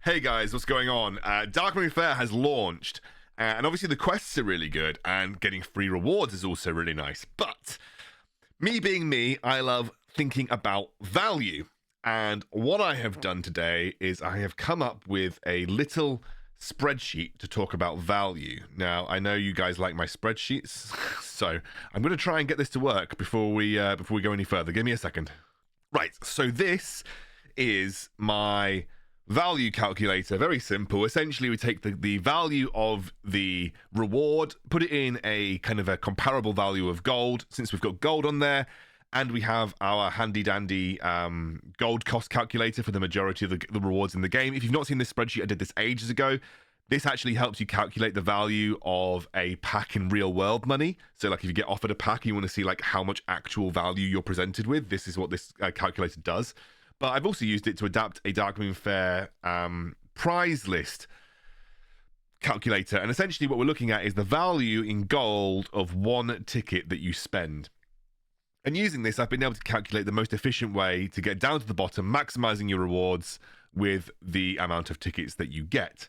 Hey guys, what's going on? Darkmoon Faire has launched, and obviously the quests are really good, and getting free rewards is also really nice. But me being me, I love thinking about value. And what I have done today is I have come up with a little spreadsheet to talk about value. Now, I know you guys like my spreadsheets, so I'm going to try and get this to work before we go any further. Give me a second. Right, so this is my value calculator. Very simple. Essentially, we take the value of the reward, put it in a kind of a comparable value of gold, since we've got gold on there, and we have our handy dandy gold cost calculator for the majority of the rewards in the game. If you've not seen this spreadsheet, I did this ages ago. This actually helps you calculate the value of a pack in real world money. So like if you get offered a pack and you want to see like how much actual value you're presented with, this is what this calculator does. But I've also used it to adapt a Darkmoon Faire prize list calculator. And essentially what we're looking at is the value in gold of one ticket that you spend. And using this, I've been able to calculate the most efficient way to get down to the bottom, maximizing your rewards with the amount of tickets that you get.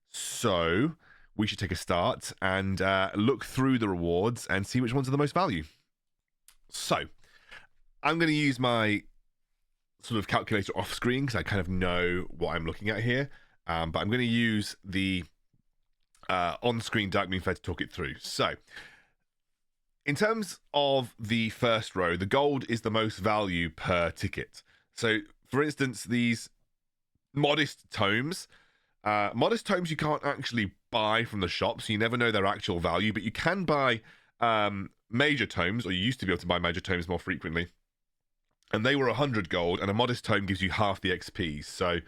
So we should take a start and look through the rewards and see which ones are the most value. So I'm going to use my sort of calculator off screen because I kind of know what I'm looking at here. But I'm going to use the on-screen Darkmoon Faire to talk it through. So in terms of the first row, the gold is the most value per ticket. So for instance, these modest tomes you can't actually buy from the shop, so you never know their actual value, but you can buy major tomes, or you used to be able to buy major tomes more frequently. And they were 100 gold, and a modest tome gives you half the XP. So,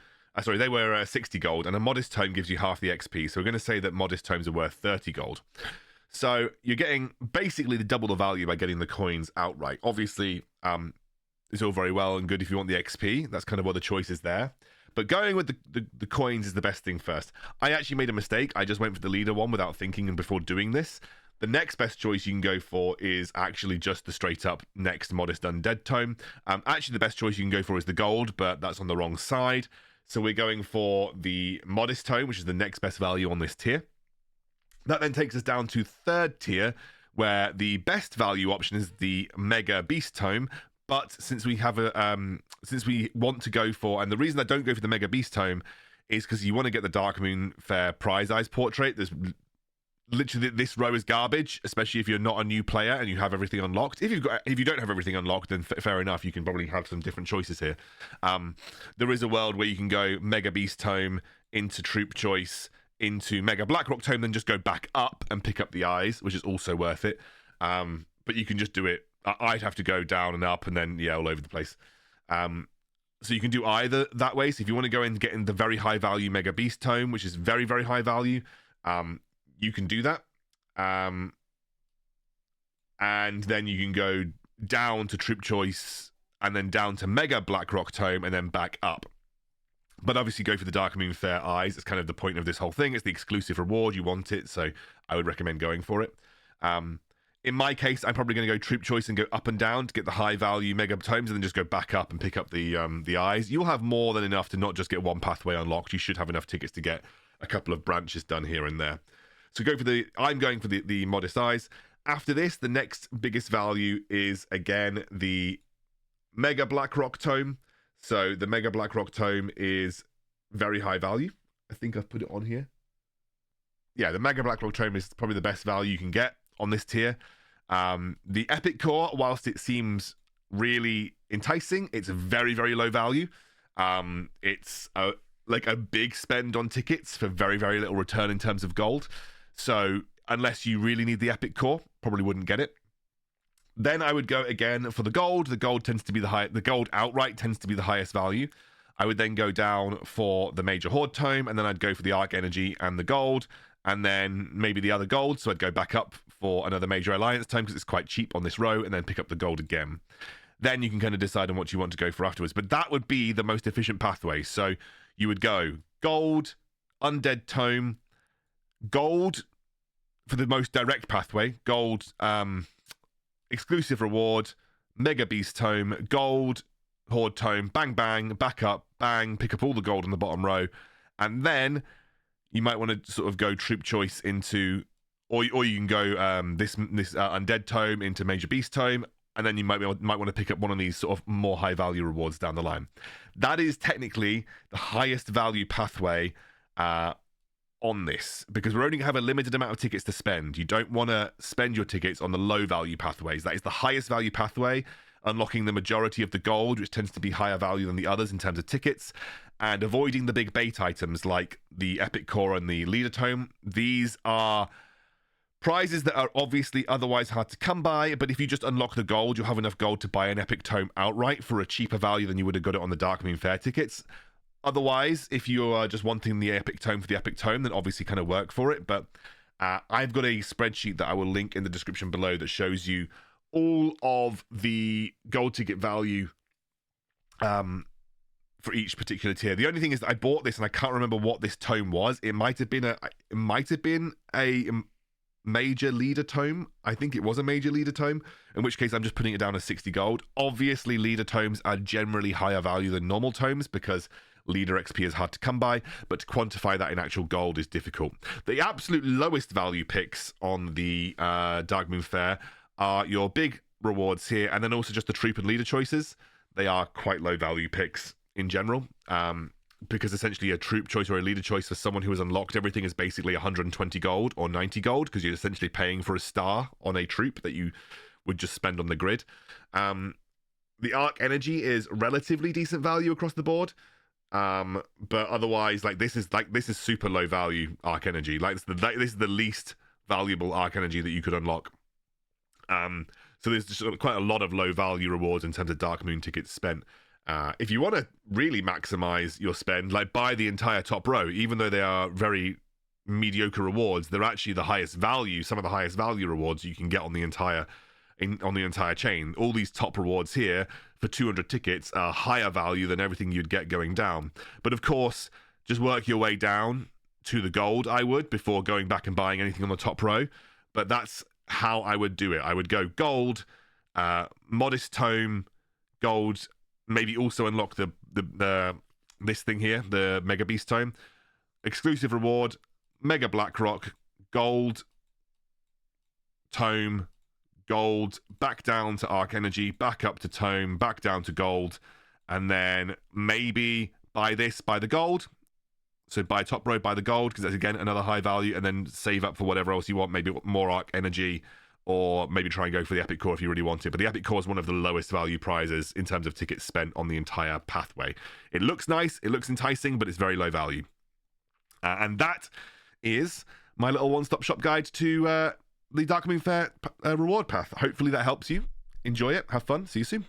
sorry, they were 60 gold, and a modest tome gives you half the XP. So we're going to say that modest tomes are worth 30 gold. So you're getting basically the double the value by getting the coins outright. Obviously, it's all very well and good if you want the XP. That's kind of what the choice is there. But going with the coins is the best thing first. I actually made a mistake. I just went for the leader one without thinking and before doing this. The next best choice you can go for is actually just the straight up next modest undead tome. Actually, the best choice you can go for is the gold, but that's on the wrong side. So we're going for the modest tome, which is the next best value on this tier. That then takes us down to third tier, where the best value option is the Mega Beast tome. But since we have since we want to go for, and the reason I don't go for the Mega Beast tome is because you want to get the Darkmoon Faire prize eyes portrait. There's literally, this row is garbage, especially if you're not a new player and you have everything unlocked. If you don't have everything unlocked, then fair enough, you can probably have some different choices here. There is a world where you can go Mega Beast tome into Troop Choice into Mega Blackrock tome, then just go back up and pick up the eyes, which is also worth it. But you can just do it. I'd have to go down and up and then, yeah, all over the place. So you can do either that way. So if you want to go in and get in the very high value Mega Beast tome, which is very, very high value, you can do that. And then you can go down to Troop Choice and then down to Mega Blackrock tome and then back up. But obviously go for the Darkmoon Faire eyes. It's kind of the point of this whole thing. It's the exclusive reward. You want it, so I would recommend going for it. In my case, I'm probably going to go Troop Choice and go up and down to get the high value Mega tomes, and then just go back up and pick up the eyes. You'll have more than enough to not just get one pathway unlocked. You should have enough tickets to get a couple of branches done here and there. So I'm going for the modest eyes. After this, the next biggest value is again the Mega Blackrock tome. So the Mega Blackrock tome is very high value. I think I've put it on here. Yeah, the Mega Blackrock tome is probably the best value you can get on this tier. The Epic Core, whilst it seems really enticing, it's very, very low value. It's like a big spend on tickets for very, very little return in terms of gold. So unless you really need the Epic Core, probably wouldn't get it. Then I would go again for the gold. The gold tends to be the gold outright tends to be the highest value. I would then go down for the Major Horde tome, and then I'd go for the Arc Energy and the gold, and then maybe the other gold. So I'd go back up for another Major Alliance tome because it's quite cheap on this row, and then pick up the gold again. Then you can kind of decide on what you want to go for afterwards. But that would be the most efficient pathway. So you would go gold, undead tome, gold for the most direct pathway, gold, exclusive reward, Mega Beast tome, gold, Horde tome, bang, bang, back up, bang, pick up all the gold on the bottom row, And then you might want to sort of go troop choice into, or you can go this undead tome into major beast tome, and then you might want to pick up one of these sort of more high value rewards down the line. That is technically the highest value pathway on this, because we're only going to have a limited amount of tickets to spend. You don't want to spend your tickets on the low value pathways. That is the highest value pathway, unlocking the majority of the gold, which tends to be higher value than the others in terms of tickets, and avoiding the big bait items like the epic core and the leader tome. These are prizes that are obviously otherwise hard to come by, but if you just unlock the gold, you'll have enough gold to buy an epic tome outright for a cheaper value than you would have got it on the Darkmoon Faire tickets. Otherwise, if you are just wanting the epic tome for the epic tome, then obviously kind of work for it. But I've got a spreadsheet that I will link in the description below that shows you all of the gold ticket value for each particular tier. The only thing is that I bought this and I can't remember what this tome was. It might have been a major leader tome. I think it was a major leader tome, in which case I'm just putting it down as 60 gold. Obviously, leader tomes are generally higher value than normal tomes because leader XP is hard to come by, but to quantify that in actual gold is difficult. The absolute lowest value picks on the Darkmoon Faire are your big rewards here, and then also just the troop and leader choices. They are quite low value picks in general, because essentially a troop choice or a leader choice for someone who has unlocked everything is basically 120 gold or 90 gold, because you're essentially paying for a star on a troop that you would just spend on the grid. The arc energy is relatively decent value across the board, but otherwise, this is super low value arc energy. This is the least valuable arc energy that you could unlock. So there's just quite a lot of low value rewards in terms of Darkmoon tickets spent. If you want to really maximize your spend, buy the entire top row, even though they are very mediocre rewards, they're actually the highest value, some of the highest value rewards you can get on the entire chain. All these top rewards here for 200 tickets are higher value than everything you'd get going down. But of course, just work your way down to the gold, I would, before going back and buying anything on the top row. But that's how I would do it. I would go gold, modest tome, gold, maybe also unlock the this thing here, the Mega Beast tome, exclusive reward, Mega Blackrock, gold, tome, gold, back down to arc energy, back up to tome, back down to gold, and then maybe buy the gold. So buy top row, buy the gold, because that's again another high value, and then save up for whatever else you want, maybe more arc energy, or maybe try and go for the epic core if you really want it. But the epic core is one of the lowest value prizes in terms of tickets spent on the entire pathway. It looks nice, it looks enticing, but it's very low value. And that is my little one-stop shop guide to the Darkmoon Faire reward path. Hopefully that helps you. Enjoy it, have fun, see you soon.